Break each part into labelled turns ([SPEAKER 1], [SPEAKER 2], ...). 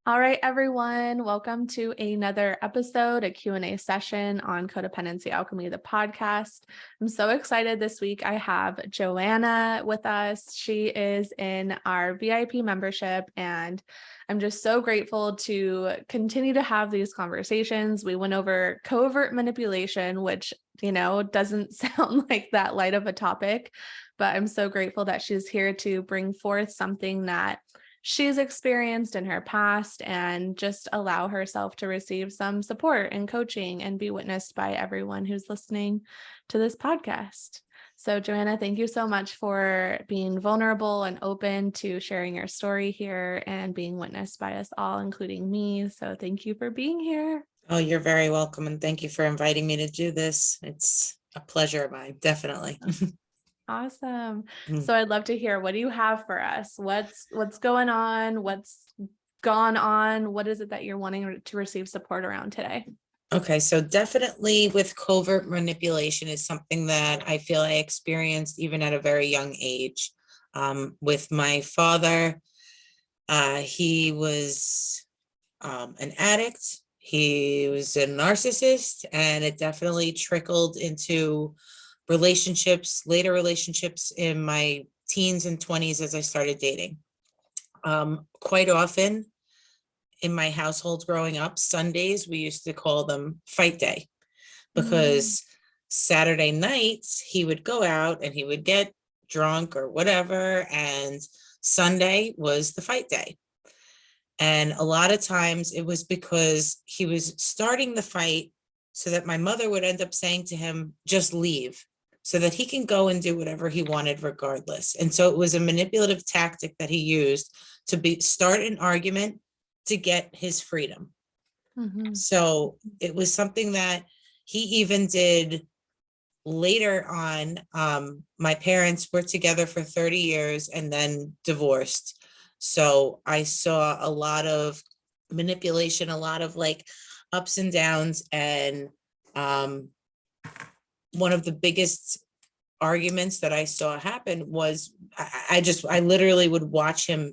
[SPEAKER 1] All right, everyone. Welcome to another episode, a Q&A session on Codependency Alchemy, the podcast. I'm so excited this week. I have Joanna with us. She is in our VIP membership, and I'm just so grateful to continue to have these conversations. We went over covert manipulation, which, doesn't sound like that light of a topic, but I'm so grateful that she's here to bring forth something that she's experienced in her past and just allow herself to receive some support and coaching and be witnessed by everyone who's listening to this podcast. So, Joanna, thank you so much for being vulnerable and open to sharing your story here and being witnessed by us all, including me. So thank you for being here.
[SPEAKER 2] Oh, you're very welcome. And thank you for inviting me to do this. It's a pleasure of mine, definitely.
[SPEAKER 1] Awesome. So I'd love to hear, what do you have for us? What's going on? What's gone on? What is it that you're wanting to receive support around today?
[SPEAKER 2] Okay, so definitely with covert manipulation is something that I feel I experienced even at a very young age. With my father, he was an addict. He was a narcissist, and it definitely trickled into later relationships in my teens and 20s as I started dating. Quite often in my household growing up, Sundays, we used to call them fight day, because Saturday nights he would go out and he would get drunk or whatever, and Sunday was the fight day. And a lot of times it was because he was starting the fight so that my mother would end up saying to him, just leave, so that he can go and do whatever he wanted regardless. And so it was a manipulative tactic that he used to start an argument to get his freedom. So it was something that he even did later on. My parents were together for 30 years and then divorced. So I saw a lot of manipulation, a lot of like ups and downs. And one of the biggest arguments that I saw happen was I literally would watch him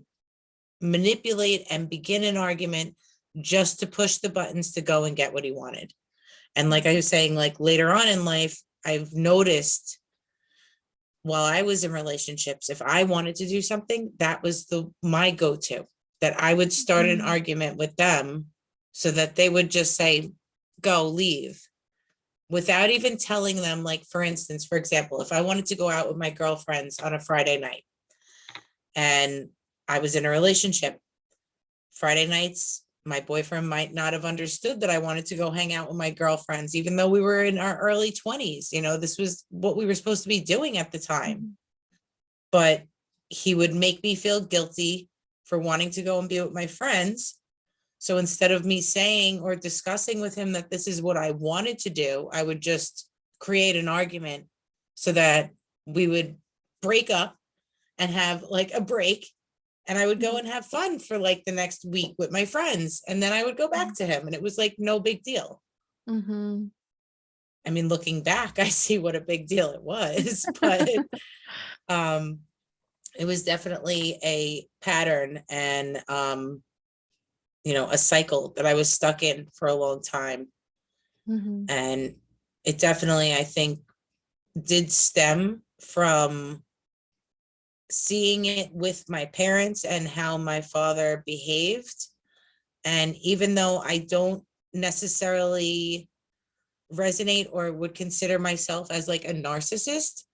[SPEAKER 2] manipulate and begin an argument just to push the buttons to go and get what he wanted. And like I was saying, like later on in life, I've noticed while I was in relationships, if I wanted to do something, that was my go-to, that I would start an argument with them so that they would just say, go, leave, without even telling them. Like, for instance, for example, if I wanted to go out with my girlfriends on a Friday night and I was in a relationship, Friday nights, my boyfriend might not have understood that I wanted to go hang out with my girlfriends, even though we were in our early 20s. This was what we were supposed to be doing at the time. But he would make me feel guilty for wanting to go and be with my friends. So instead of me saying or discussing with him that this is what I wanted to do, I would just create an argument so that we would break up and have like a break. And I would go and have fun for like the next week with my friends. And then I would go back to him, and it was like no big deal. I mean, looking back, I see what a big deal it was, but it was definitely a pattern and, a cycle that I was stuck in for a long time. And it definitely, I think, did stem from seeing it with my parents and how my father behaved. And even though I don't necessarily resonate or would consider myself as like a narcissist,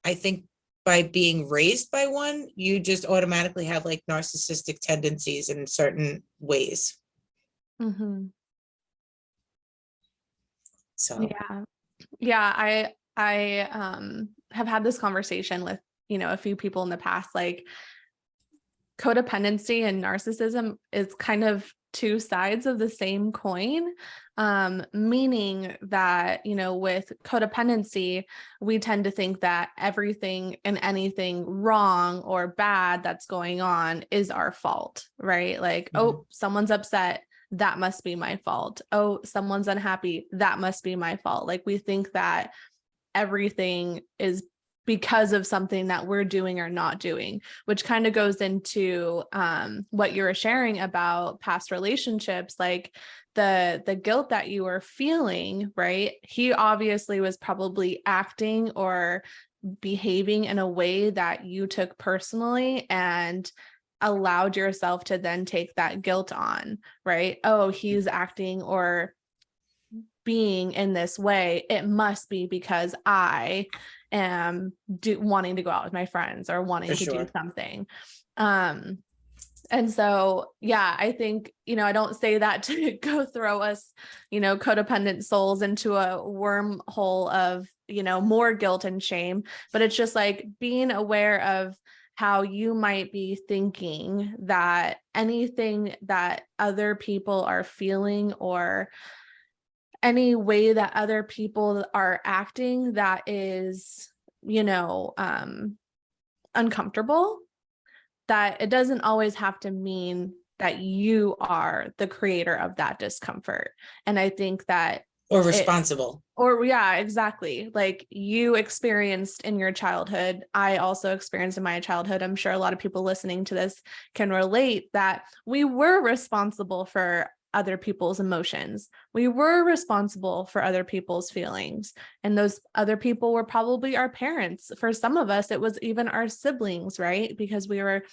[SPEAKER 2] I think by being raised by one, you just automatically have like narcissistic tendencies in certain ways. So
[SPEAKER 1] yeah, I have had this conversation with a few people in the past. Like, codependency and narcissism is kind of two sides of the same coin, meaning that, with codependency, we tend to think that everything and anything wrong or bad that's going on is our fault, right? Like, oh, someone's upset, that must be my fault. Oh, someone's unhappy, that must be my fault. Like, we think that everything is because of something that we're doing or not doing, which kind of goes into what you were sharing about past relationships, like the guilt that you were feeling, right? He obviously was probably acting or behaving in a way that you took personally and allowed yourself to then take that guilt on, right? Oh, he's acting or being in this way. It must be because I am wanting to go out with my friends or wanting to do something. And so, yeah, I think, I don't say that to go throw us, codependent souls into a wormhole of, more guilt and shame, but it's just like being aware of how you might be thinking that anything that other people are feeling or any way that other people are acting that is, uncomfortable, that it doesn't always have to mean that you are the creator of that discomfort. And I think that
[SPEAKER 2] or responsible.
[SPEAKER 1] Yeah, exactly. Like you experienced in your childhood, I also experienced in my childhood. I'm sure a lot of people listening to this can relate that we were responsible for other people's emotions. We were responsible for other people's feelings. And those other people were probably our parents. For some of us, it was even our siblings, right? Because we were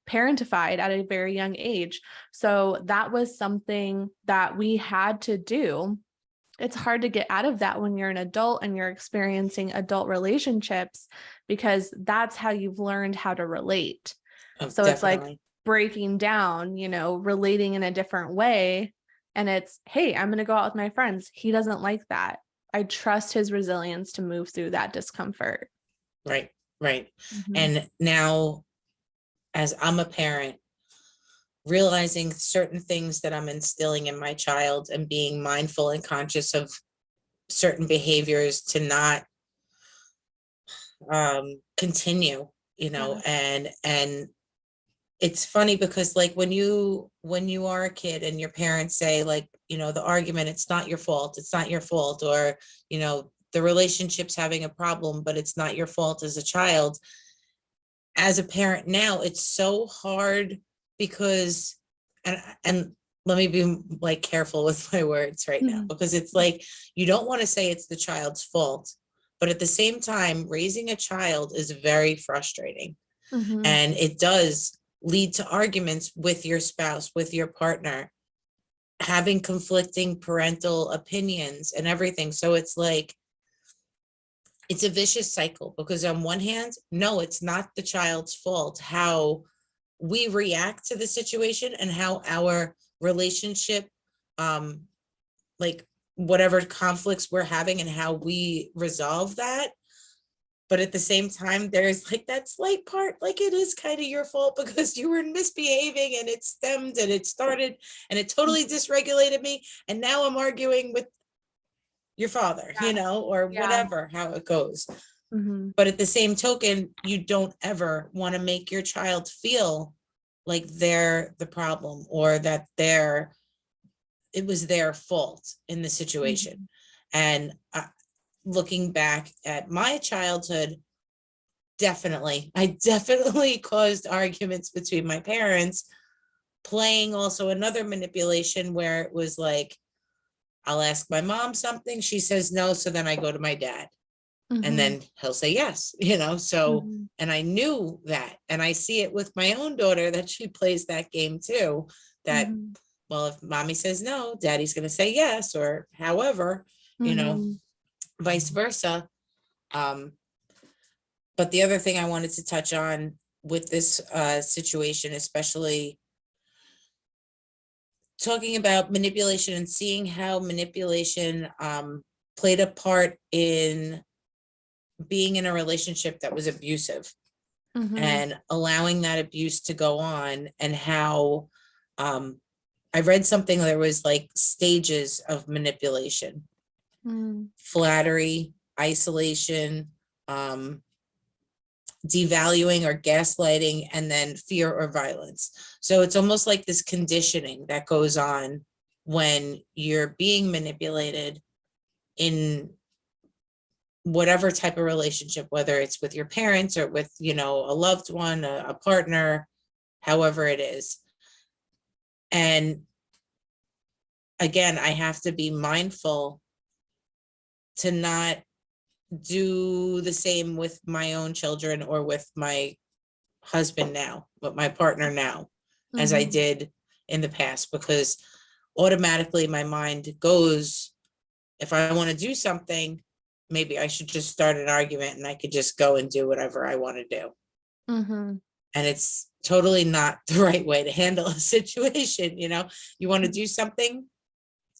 [SPEAKER 1] parentified at a very young age. So that was something that we had to do. It's hard to get out of that when you're an adult and you're experiencing adult relationships, because that's how you've learned how to relate. So
[SPEAKER 2] Definitely.
[SPEAKER 1] It's like breaking down, relating in a different way. And it's, hey, I'm going to go out with my friends. He doesn't like that. I trust his resilience to move through that discomfort.
[SPEAKER 2] Right. And now, as I'm a parent, realizing certain things that I'm instilling in my child and being mindful and conscious of certain behaviors to not continue, and it's funny because like when you are a kid and your parents say like, the argument, it's not your fault, or, the relationship's having a problem, but it's not your fault as a child. As a parent now, it's so hard because, and let me be like careful with my words right now, because it's like, you don't want to say it's the child's fault, but at the same time, raising a child is very frustrating. And it does lead to arguments with your spouse, with your partner, having conflicting parental opinions and everything. So it's like, it's a vicious cycle, because on one hand, no, it's not the child's fault how we react to the situation and how our relationship, like whatever conflicts we're having and how we resolve that. But at the same time, there's like that slight part, like it is kind of your fault because you were misbehaving and it stemmed and it started and it totally dysregulated me. And now I'm arguing with your father, or whatever, how it goes. But at the same token, you don't ever want to make your child feel like they're the problem or that it was their fault in the situation. And looking back at my childhood, I definitely caused arguments between my parents, playing also another manipulation where it was like, I'll ask my mom something, she says no, so then I go to my dad. And then he'll say yes, so, and I knew that, and I see it with my own daughter that she plays that game too, that, well, if mommy says no, daddy's going to say yes, or however, vice versa. But the other thing I wanted to touch on with this situation, especially talking about manipulation and seeing how manipulation played a part in being in a relationship that was abusive and allowing that abuse to go on, and how I read something, there was like stages of manipulation: flattery, isolation, devaluing or gaslighting, and then fear or violence. So it's almost like this conditioning that goes on when you're being manipulated in whatever type of relationship, whether it's with your parents or with, a loved one, a partner, however it is. And again, I have to be mindful to not do the same with my own children or with my husband now, with my partner now, as I did in the past, because automatically my mind goes, if I want to do something, maybe I should just start an argument and I could just go and do whatever I want to do.
[SPEAKER 1] Mm-hmm.
[SPEAKER 2] And it's totally not the right way to handle a situation. You want to do something,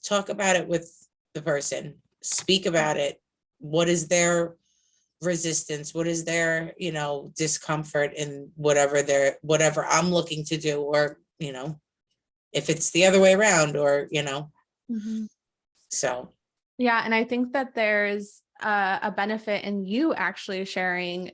[SPEAKER 2] talk about it with the person, speak about it. What is their resistance? What is their, discomfort in whatever I'm looking to do, or, if it's the other way around, or,
[SPEAKER 1] Mm-hmm.
[SPEAKER 2] so.
[SPEAKER 1] Yeah. And I think that there's a benefit in you actually sharing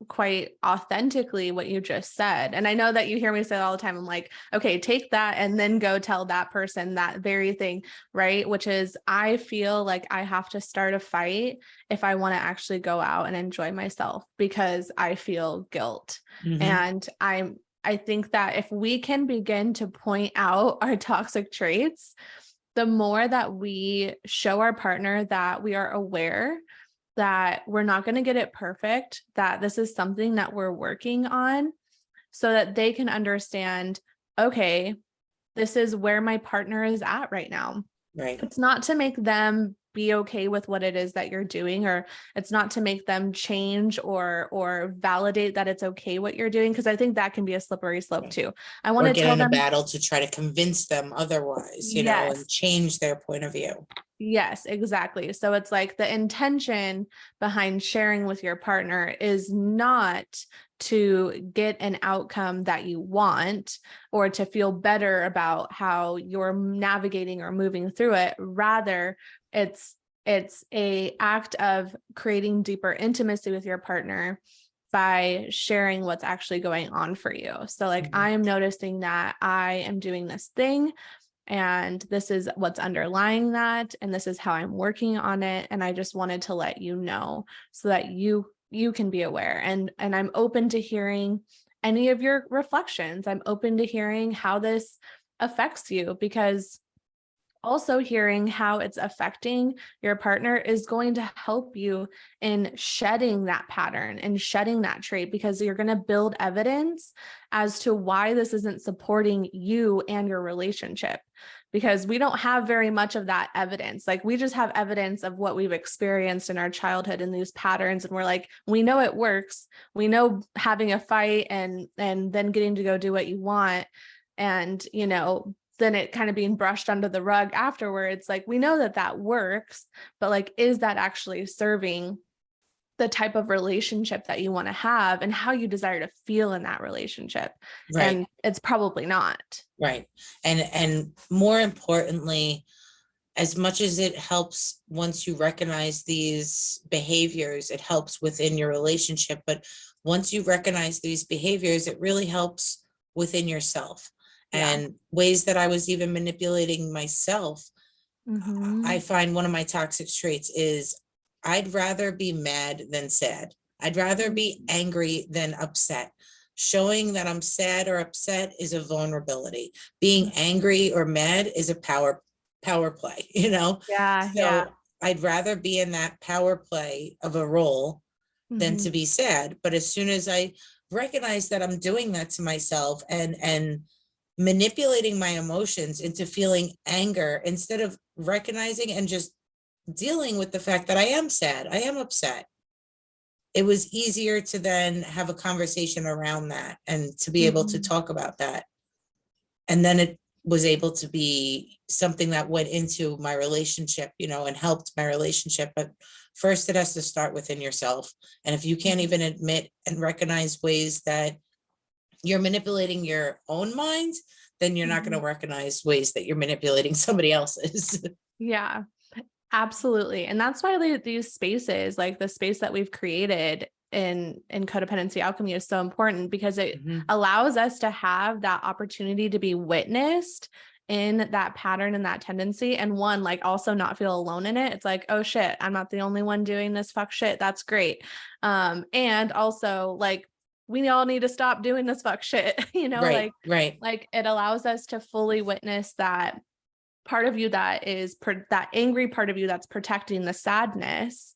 [SPEAKER 1] quite authentically what you just said. And I know that you hear me say it all the time. I'm like, okay, take that and then go tell that person that very thing, right? Which is, I feel like I have to start a fight if I want to actually go out and enjoy myself, because I feel guilt. And I think that if we can begin to point out our toxic traits, the more that we show our partner that we are aware that we're not going to get it perfect, that this is something that we're working on, so that they can understand, okay, this is where my partner is at right now.
[SPEAKER 2] Right.
[SPEAKER 1] It's not to make them be okay with what it is that you're doing, or it's not to make them change or validate that it's okay what you're doing, because I think that can be a slippery slope too. I want
[SPEAKER 2] Or
[SPEAKER 1] to
[SPEAKER 2] get
[SPEAKER 1] tell
[SPEAKER 2] in a
[SPEAKER 1] them,
[SPEAKER 2] battle to try to convince them otherwise,
[SPEAKER 1] yes,
[SPEAKER 2] and change their point of view.
[SPEAKER 1] yes, exactly. So it's like the intention behind sharing with your partner is not to get an outcome that you want or to feel better about how you're navigating or moving through it. Rather, it's a act of creating deeper intimacy with your partner by sharing what's actually going on for you. So like, I am noticing that I am doing this thing, and this is what's underlying that, and this is how I'm working on it, and I just wanted to let you know so that you can be aware, and I'm open to hearing any of your reflections. I'm open to hearing how this affects you, because also hearing how it's affecting your partner is going to help you in shedding that pattern and shedding that trait, because you're going to build evidence as to why this isn't supporting you and your relationship. Because we don't have very much of that evidence. Like, we just have evidence of what we've experienced in our childhood and these patterns. And we're like, we know it works. We know having a fight and then getting to go do what you want. And, then it kind of being brushed under the rug afterwards. Like, we know that that works, but like, is that actually serving the type of relationship that you want to have and how you desire to feel in that relationship?
[SPEAKER 2] Right.
[SPEAKER 1] And it's probably not.
[SPEAKER 2] Right. And more importantly, as much as it helps once you recognize these behaviors, it helps within your relationship. But once you recognize these behaviors, it really helps within yourself. And ways that I was even manipulating myself. I find one of my toxic traits is I'd rather be mad than sad. I'd rather be angry than upset. Showing that I'm sad or upset is a vulnerability. Being angry or mad is a power play, So I'd rather be in that power play of a role than to be sad. But as soon as I recognize that I'm doing that to myself and manipulating my emotions into feeling anger, instead of recognizing and just dealing with the fact that I am sad, I am upset, it was easier to then have a conversation around that and to be able to talk about that. And then it was able to be something that went into my relationship, and helped my relationship. But first, it has to start within yourself. And if you can't even admit and recognize ways that you're manipulating your own mind, then you're not going to recognize ways that you're manipulating somebody else's.
[SPEAKER 1] Yeah, absolutely. And that's why these spaces, like the space that we've created in codependency alchemy, is so important, because it allows us to have that opportunity to be witnessed in that pattern and that tendency, and one, like also not feel alone in it. It's like, oh shit, I'm not the only one doing this fuck shit. That's great. And also like, we all need to stop doing this fuck shit,
[SPEAKER 2] Right, right,
[SPEAKER 1] like it allows us to fully witness that part of you that is that angry part of you that's protecting the sadness,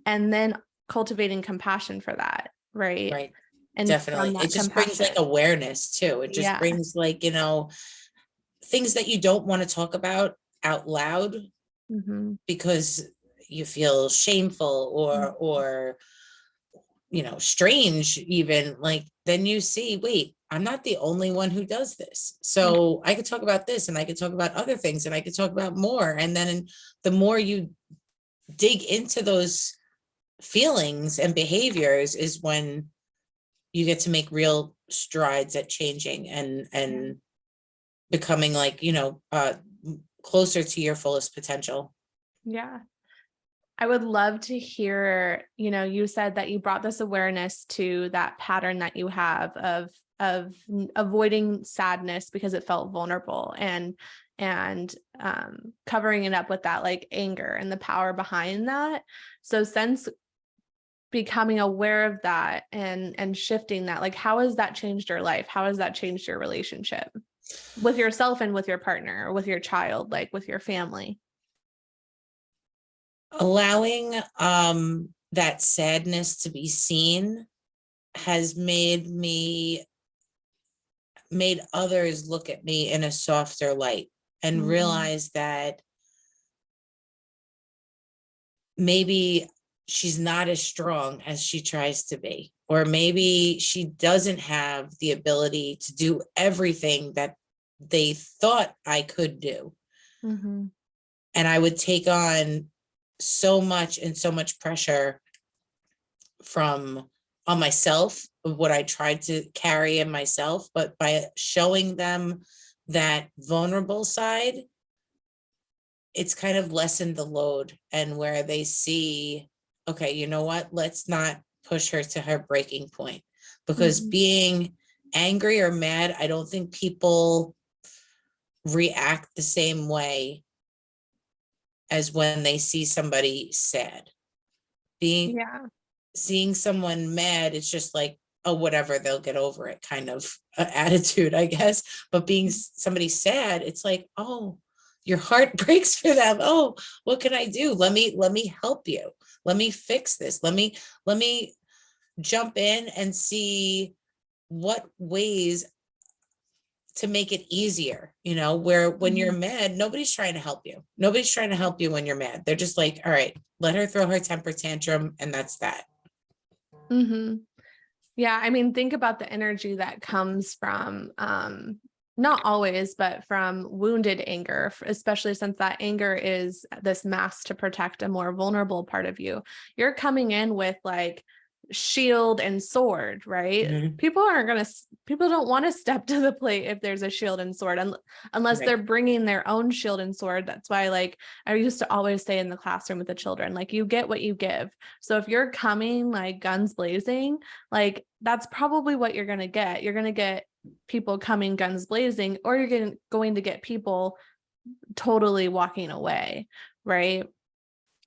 [SPEAKER 1] and then cultivating compassion for that, right?
[SPEAKER 2] right.
[SPEAKER 1] And from
[SPEAKER 2] Definitely. It
[SPEAKER 1] that
[SPEAKER 2] just brings like
[SPEAKER 1] compassion,
[SPEAKER 2] awareness too. It just
[SPEAKER 1] yeah.
[SPEAKER 2] brings like, things that you don't want to talk about out loud
[SPEAKER 1] Mm-hmm.
[SPEAKER 2] because you feel shameful or strange even, like then you see, wait, I'm not the only one who does this. So I could talk about this and I could talk about other things and I could talk about more. And then the more you dig into those feelings and behaviors is when you get to make real strides at changing and becoming like, closer to your fullest potential.
[SPEAKER 1] Yeah. I would love to hear, you said that you brought this awareness to that pattern that you have of avoiding sadness because it felt vulnerable, and covering it up with that like anger and the power behind that. So since becoming aware of that and shifting that, like how has that changed your life? How has that changed your relationship with yourself and with your partner, or with your child, like with your family?
[SPEAKER 2] Allowing that sadness to be seen has made others look at me in a softer light and
[SPEAKER 1] Mm-hmm.
[SPEAKER 2] realize that maybe she's not as strong as she tries to be, or maybe she doesn't have the ability to do everything that they thought I could do.
[SPEAKER 1] Mm-hmm.
[SPEAKER 2] And I would take on so much and so much pressure from on myself of what I tried to carry in myself, but by showing them that vulnerable side, it's kind of lessened the load, and where they see, okay, you know what, let's not push her to her breaking point, because
[SPEAKER 1] Mm-hmm.
[SPEAKER 2] being angry or mad, I don't think people react the same way as when they see somebody sad. Being
[SPEAKER 1] Yeah.
[SPEAKER 2] Seeing someone mad, it's just like, oh, whatever, they'll get over it kind of attitude, I guess. But being somebody sad, it's like, oh, your heart breaks for them. Oh, what can I do? Let me help you. Let me fix this. Let me jump in and see what ways to make it easier, where when you're
[SPEAKER 1] Mm-hmm.
[SPEAKER 2] mad, nobody's trying to help you. Nobody's trying to help you when you're mad. They're just like, all right, let her throw her temper tantrum, and that's that.
[SPEAKER 1] Mm-hmm. Yeah, I mean, think about the energy that comes from, not always, but from wounded anger, especially since that anger is this mask to protect a more vulnerable part of you. You're coming in with like shield and sword, right?
[SPEAKER 2] Mhm.
[SPEAKER 1] People don't want to step to the plate if there's a shield and sword, unless they're
[SPEAKER 2] Right.
[SPEAKER 1] bringing their own shield and sword. That's why, like, I used to always say in the classroom with the children, like, you get what you give. So if you're coming like guns blazing, like that's probably what you're going to get. You're going to get people coming guns blazing, or you're going to get people totally walking away, right?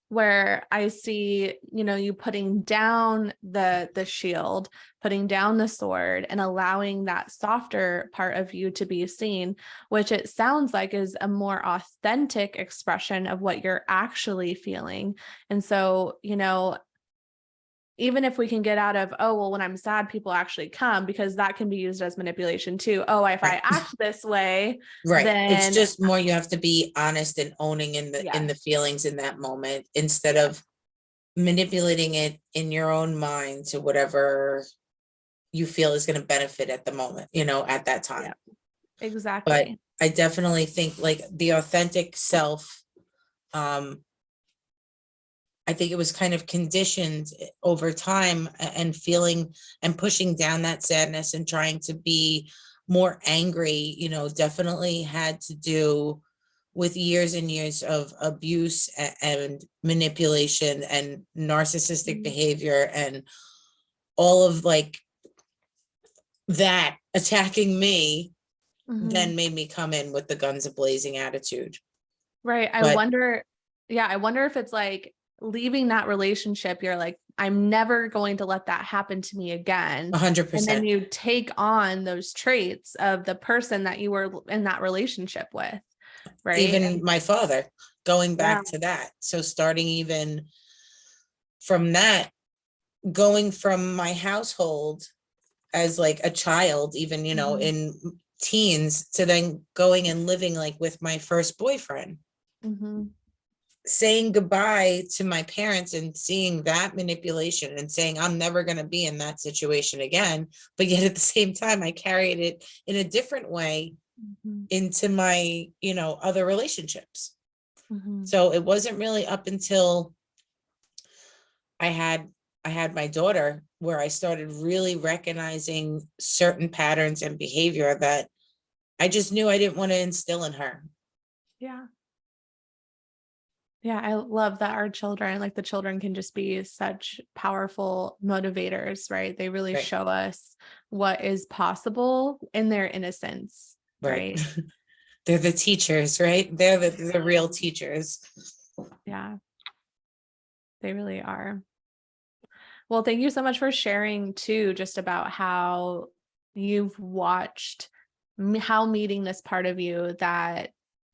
[SPEAKER 1] Where I see, you putting down the shield, putting down the sword, and allowing that softer part of you to be seen, which it sounds like is a more authentic expression of what you're actually feeling. And so, even if we can get out of, oh, well, when I'm sad, people actually come, because that can be used as manipulation too. Oh, if I
[SPEAKER 2] Right.
[SPEAKER 1] act this way,
[SPEAKER 2] Right. It's
[SPEAKER 1] then
[SPEAKER 2] just more, you have to be honest and owning in the
[SPEAKER 1] yes.
[SPEAKER 2] feelings in that moment, instead of manipulating it in your own mind to whatever you feel is going to benefit at the moment, at that
[SPEAKER 1] Yeah,
[SPEAKER 2] time. But
[SPEAKER 1] exactly.
[SPEAKER 2] I definitely think like the authentic self, um, I think it was kind of conditioned over time, and feeling and pushing down that sadness and trying to be more angry, definitely had to do with years and years of abuse and manipulation and narcissistic
[SPEAKER 1] Mhm.
[SPEAKER 2] behavior, and all of like that attacking me
[SPEAKER 1] Mhm.
[SPEAKER 2] then made me come in with the guns a-blazing attitude.
[SPEAKER 1] Right.
[SPEAKER 2] But
[SPEAKER 1] I wonder if it's like leaving that relationship, you're like, I'm never going to let that happen to me again. And then
[SPEAKER 2] 100%,
[SPEAKER 1] you take on those traits of the person that you were in that relationship with. Right.
[SPEAKER 2] even my father, going
[SPEAKER 1] Yeah.
[SPEAKER 2] back to that. So starting even from that, going from my household as like a child, even,
[SPEAKER 1] Mhm.
[SPEAKER 2] in teens, to then going and living like with my first boyfriend,
[SPEAKER 1] Mhm.
[SPEAKER 2] saying goodbye to my parents and seeing that manipulation and saying I'm never going to be in that situation again. But yet at the same time, I carried it in a different way
[SPEAKER 1] Mhm.
[SPEAKER 2] into my, other relationships.
[SPEAKER 1] Mhm.
[SPEAKER 2] So it wasn't really up until I had I had my daughter where I started really recognizing certain patterns and behavior that I just knew I didn't want to instill in her.
[SPEAKER 1] Yeah. Yeah, I love that our children, like the children can just be such powerful motivators, right? They really
[SPEAKER 2] Right.
[SPEAKER 1] show us what is possible in their innocence,
[SPEAKER 2] Right.
[SPEAKER 1] right?
[SPEAKER 2] They're the teachers, right? They're the real teachers.
[SPEAKER 1] Yeah, they really are. Well, thank you so much for sharing too, just about how you've watched how meeting this part of you that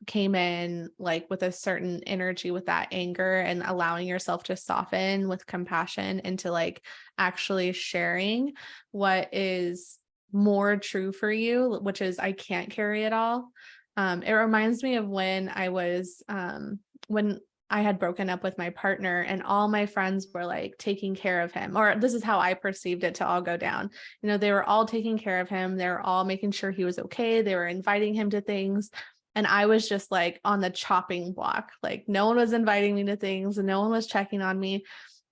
[SPEAKER 1] came in like with a certain energy with that anger and allowing yourself to soften with compassion into like actually sharing what is more true for you, which is I can't carry it all. It reminds me of when when I had broken up with my partner and all my friends were like taking care of him, or this is how I perceived it to all go down. They were all taking care of him. They were all making sure he was okay. They were inviting him to things. And I was just like on the chopping block. Like no one was inviting me to things and no one was checking on me.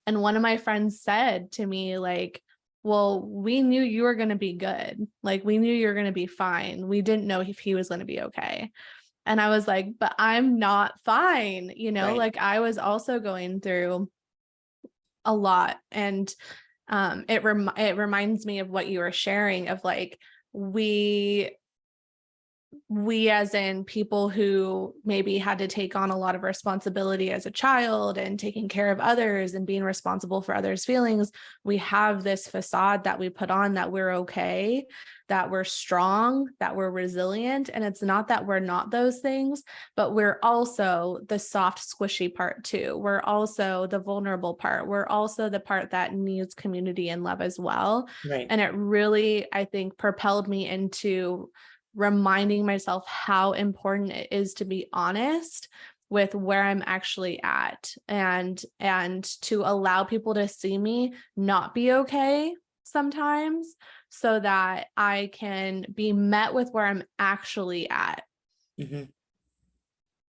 [SPEAKER 1] And one of my friends said to me, like, well, we knew you were going to be good. Like we knew you were going to be fine. We didn't know if he was going to be okay. And I was like, but I'm not fine,
[SPEAKER 2] Right.
[SPEAKER 1] like I was also going through a lot. And it reminds me of what you were sharing of like we we as in people who maybe had to take on a lot of responsibility as a child and taking care of others and being responsible for others' feelings, we have this facade that we put on that we're okay, that we're strong, that we're resilient. And it's not that we're not those things, but we're also the soft, squishy part too. We're also the vulnerable part. We're also the part that needs community and love as well.
[SPEAKER 2] Right.
[SPEAKER 1] And it really, I think, propelled me into reminding myself how important it is to be honest with where I'm actually at and to allow people to see me not be okay sometimes so that I can be met with where I'm actually at.
[SPEAKER 2] Mhm.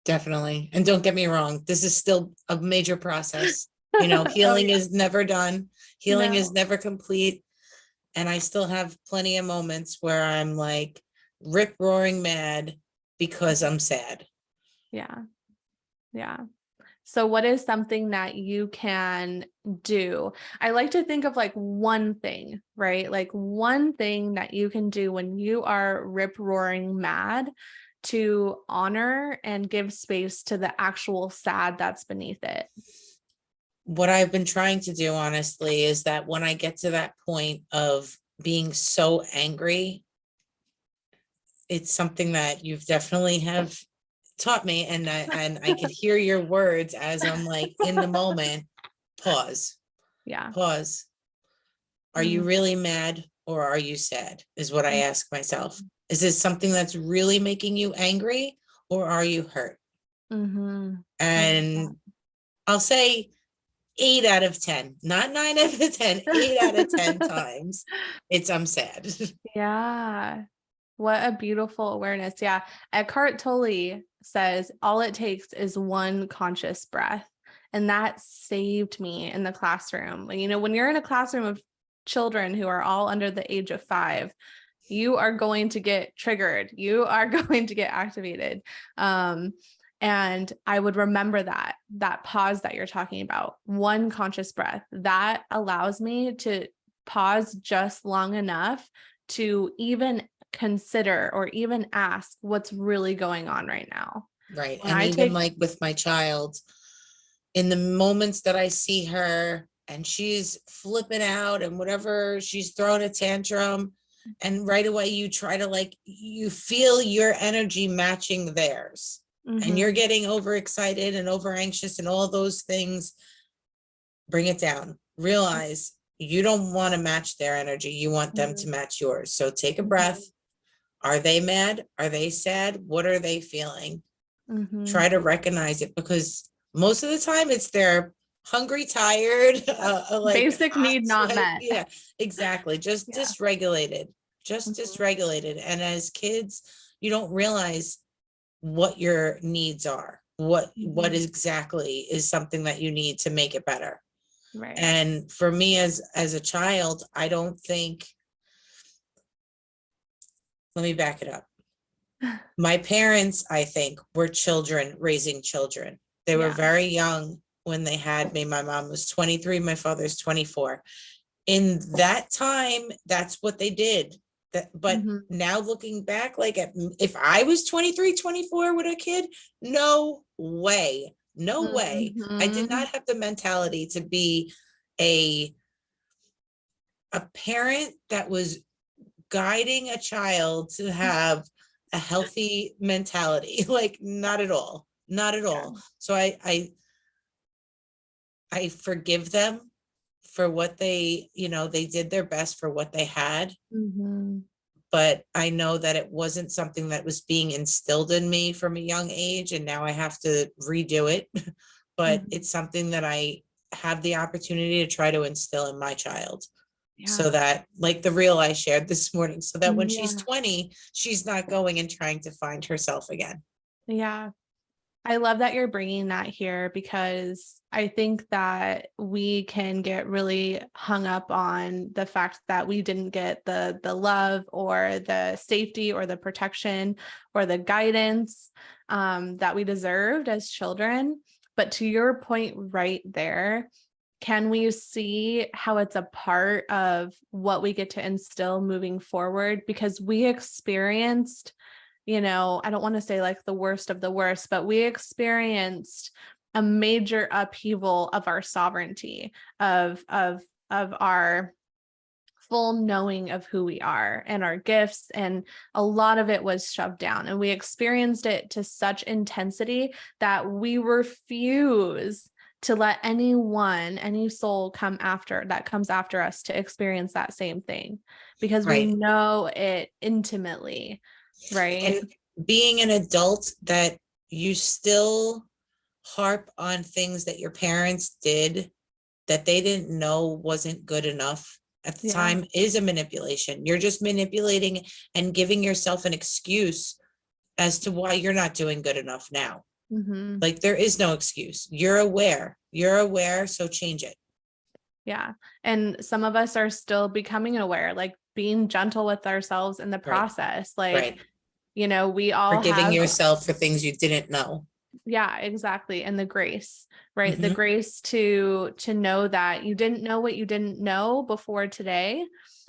[SPEAKER 2] Definitely. And don't get me wrong, this is still a major process.
[SPEAKER 1] Oh
[SPEAKER 2] Healing
[SPEAKER 1] yeah.
[SPEAKER 2] is never done. Healing is
[SPEAKER 1] No.
[SPEAKER 2] never complete. And I still have plenty of moments where I'm like rip roaring mad because I'm sad.
[SPEAKER 1] Yeah. Yeah. So what is something that you can do? I like to think of like one thing, right? Like one thing that you can do when you are rip roaring mad to honor and give space to the actual sad that's beneath it.
[SPEAKER 2] What I've been trying to do, honestly, is that when I get to that point of being so angry, it's something that you've definitely have taught me, and I could hear your words as I'm like in the moment. Pause.
[SPEAKER 1] Yeah.
[SPEAKER 2] Pause. Are you
[SPEAKER 1] Mm-hmm.
[SPEAKER 2] really mad or are you sad? Is what I ask myself. Is this something that's really making you angry or are you hurt?
[SPEAKER 1] Mm-hmm. I love
[SPEAKER 2] And I'll say 8 out of 10, not 9 out of 10, 8 out of 10
[SPEAKER 1] that.
[SPEAKER 2] times it's I'm sad.
[SPEAKER 1] Yeah. What a beautiful awareness. Yeah. Eckhart Tolle says all it takes is one conscious breath. And that saved me in the classroom. When you're in a classroom of children who are all under the age of 5, you are going to get triggered. You are going to get activated. And I would remember that pause that you're talking about, one conscious breath that allows me to pause just long enough to even consider or even ask what's really going on right now.
[SPEAKER 2] Right.
[SPEAKER 1] When
[SPEAKER 2] And
[SPEAKER 1] I
[SPEAKER 2] even
[SPEAKER 1] take,
[SPEAKER 2] like with my child, in the moments that I see her and she's flipping out and whatever, she's throwing a tantrum, and right away you try to like, you feel your energy matching theirs, and you're
[SPEAKER 1] Mhm,
[SPEAKER 2] getting overexcited and over anxious and all those things. Bring it down. Realize you don't want to match their energy. You want them
[SPEAKER 1] mhm,
[SPEAKER 2] to match yours. So take a breath.
[SPEAKER 1] mhm,
[SPEAKER 2] Are they mad? Are they sad? What are they feeling?
[SPEAKER 1] mhm.
[SPEAKER 2] Try to recognize it, because most of the time it's their hungry, tired, like
[SPEAKER 1] Basic
[SPEAKER 2] hot
[SPEAKER 1] need not
[SPEAKER 2] sweat.
[SPEAKER 1] met.
[SPEAKER 2] Yeah, exactly. Just
[SPEAKER 1] Yeah.
[SPEAKER 2] dysregulated, just
[SPEAKER 1] Mhm,
[SPEAKER 2] dysregulated. And as kids, you don't realize what your needs are, what
[SPEAKER 1] mhm.
[SPEAKER 2] exactly is something that you need to make it better.
[SPEAKER 1] Right.
[SPEAKER 2] And for me as a child, I don't think, let me back it up. My parents, I think, were children raising children. They were
[SPEAKER 1] Yeah.
[SPEAKER 2] very young when they had me. My mom was 23, my father's 24. In that time, that's what they did. But
[SPEAKER 1] Mhm,
[SPEAKER 2] now looking back, like if I was 23, 24 with a kid, no way. No way. I did not
[SPEAKER 1] mhm.
[SPEAKER 2] have the mentality to be a a parent that was guiding a child to have a healthy mentality. Like, not at all, not at
[SPEAKER 1] Yeah.
[SPEAKER 2] all. So I forgive them for what they, they did their best for what they had,
[SPEAKER 1] Mhm,
[SPEAKER 2] but I know that it wasn't something that was being instilled in me from a young age, and now I have to redo it. But
[SPEAKER 1] mhm.
[SPEAKER 2] it's something that I have the opportunity to try to instill in my child,
[SPEAKER 1] Yeah.
[SPEAKER 2] so that, like the reel I shared this morning, so that when she's
[SPEAKER 1] Yeah.
[SPEAKER 2] 20, she's not going and trying to find herself again.
[SPEAKER 1] Yeah. I love that you're bringing that here because I think that we can get really hung up on the fact that we didn't get the love or the safety or the protection or the guidance that we deserved as children. But to your point right there, can we see how it's a part of what we get to instill moving forward? Because we experienced, I don't want to say like the worst of the worst, but we experienced a major upheaval of our sovereignty, of our full knowing of who we are and our gifts, and a lot of it was shoved down, and we experienced it to such intensity that we refuse to let any soul comes after us to experience that same thing, because we
[SPEAKER 2] Right.
[SPEAKER 1] know it intimately, right?
[SPEAKER 2] And being an adult, that you still harp on things that your parents did that they didn't know wasn't good enough at the
[SPEAKER 1] Yeah.
[SPEAKER 2] time is a manipulation. You're just manipulating and giving yourself an excuse as to why you're not doing good enough now.
[SPEAKER 1] Hmm.
[SPEAKER 2] Like, there is no excuse. You're aware, so change it.
[SPEAKER 1] Yeah. And some of us are still becoming aware, like being gentle with ourselves in the
[SPEAKER 2] Right.
[SPEAKER 1] process. Like,
[SPEAKER 2] Right.
[SPEAKER 1] we all
[SPEAKER 2] Forgiving
[SPEAKER 1] have,
[SPEAKER 2] yourself for things you didn't know.
[SPEAKER 1] yeah, exactly. And the grace, right? The
[SPEAKER 2] Mhm.
[SPEAKER 1] grace to know that you didn't know what you didn't know before today.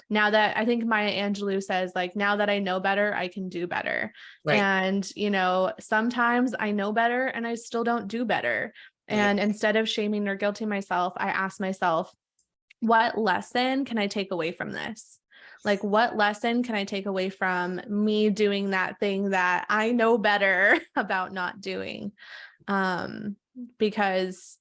[SPEAKER 1] Now that I think Maya Angelou says, like, now that I know better, I can do better.
[SPEAKER 2] Right.
[SPEAKER 1] And, sometimes I know better and I still don't do better.
[SPEAKER 2] Right.
[SPEAKER 1] And instead of shaming or guilting myself, I ask myself, what lesson can I take away from this? Like, what lesson can I take away from me doing that thing that I know better about not doing? Um, because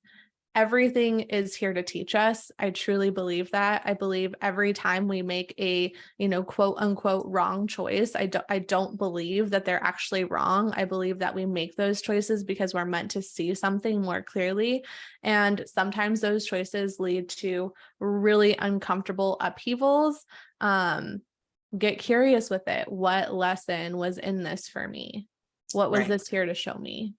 [SPEAKER 1] everything is here to teach us. I truly believe that. I believe every time we make a, quote unquote wrong choice, I don't believe that they're actually wrong. I believe that we make those choices because we're meant to see something more clearly. And sometimes those choices lead to really uncomfortable upheavals. Get curious with it. What lesson was in this for me? What was
[SPEAKER 2] Right.
[SPEAKER 1] this here to show me?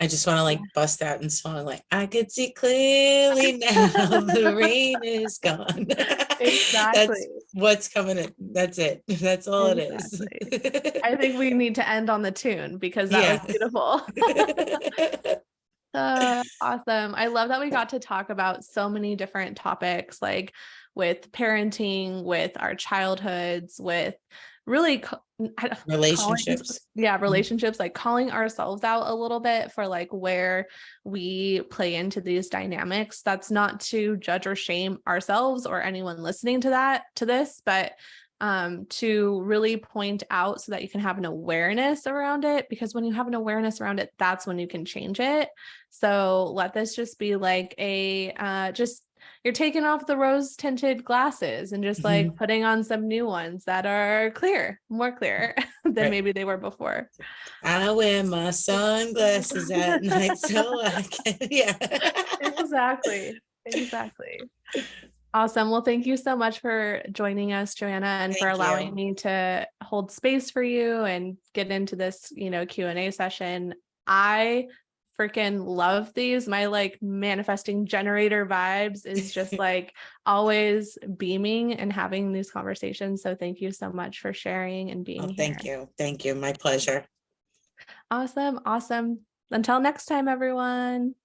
[SPEAKER 2] I just want to
[SPEAKER 1] Yeah.
[SPEAKER 2] like bust out in song, like, I could see clearly now the rain is gone. That's
[SPEAKER 1] Exactly.
[SPEAKER 2] what's coming in. That's it. That's all it is.
[SPEAKER 1] Exactly. I think we need to end on the tune because that was
[SPEAKER 2] Yeah.
[SPEAKER 1] beautiful. Awesome. I love that we got to talk about so many different topics, like with parenting, with our childhoods, with really calling,
[SPEAKER 2] Relationships.
[SPEAKER 1] relationships, like calling ourselves out a little bit for like where we play into these dynamics. That's not to judge or shame ourselves or anyone listening to this, but to really point out so that you can have an awareness around it, because when you have an awareness around it, that's when you can change it. So let this just be like just you're taking off the rose tinted glasses and just like
[SPEAKER 2] Mhm.
[SPEAKER 1] putting on some new ones that are more clear than
[SPEAKER 2] Right.
[SPEAKER 1] maybe they were before.
[SPEAKER 2] I wear my sunglasses at night so I can, yeah.
[SPEAKER 1] Exactly. Exactly. Awesome. Well, thank you so much for joining us, Joanna, and for
[SPEAKER 2] Thank
[SPEAKER 1] allowing
[SPEAKER 2] you.
[SPEAKER 1] me to hold space for you and get into this, Q&A session. I freaking love these. My like manifesting generator vibes is just like always beaming and having these conversations. So thank you so much for sharing and being
[SPEAKER 2] Oh,
[SPEAKER 1] here.
[SPEAKER 2] thank you. Thank you. My pleasure.
[SPEAKER 1] Awesome. Awesome. Until next time, everyone.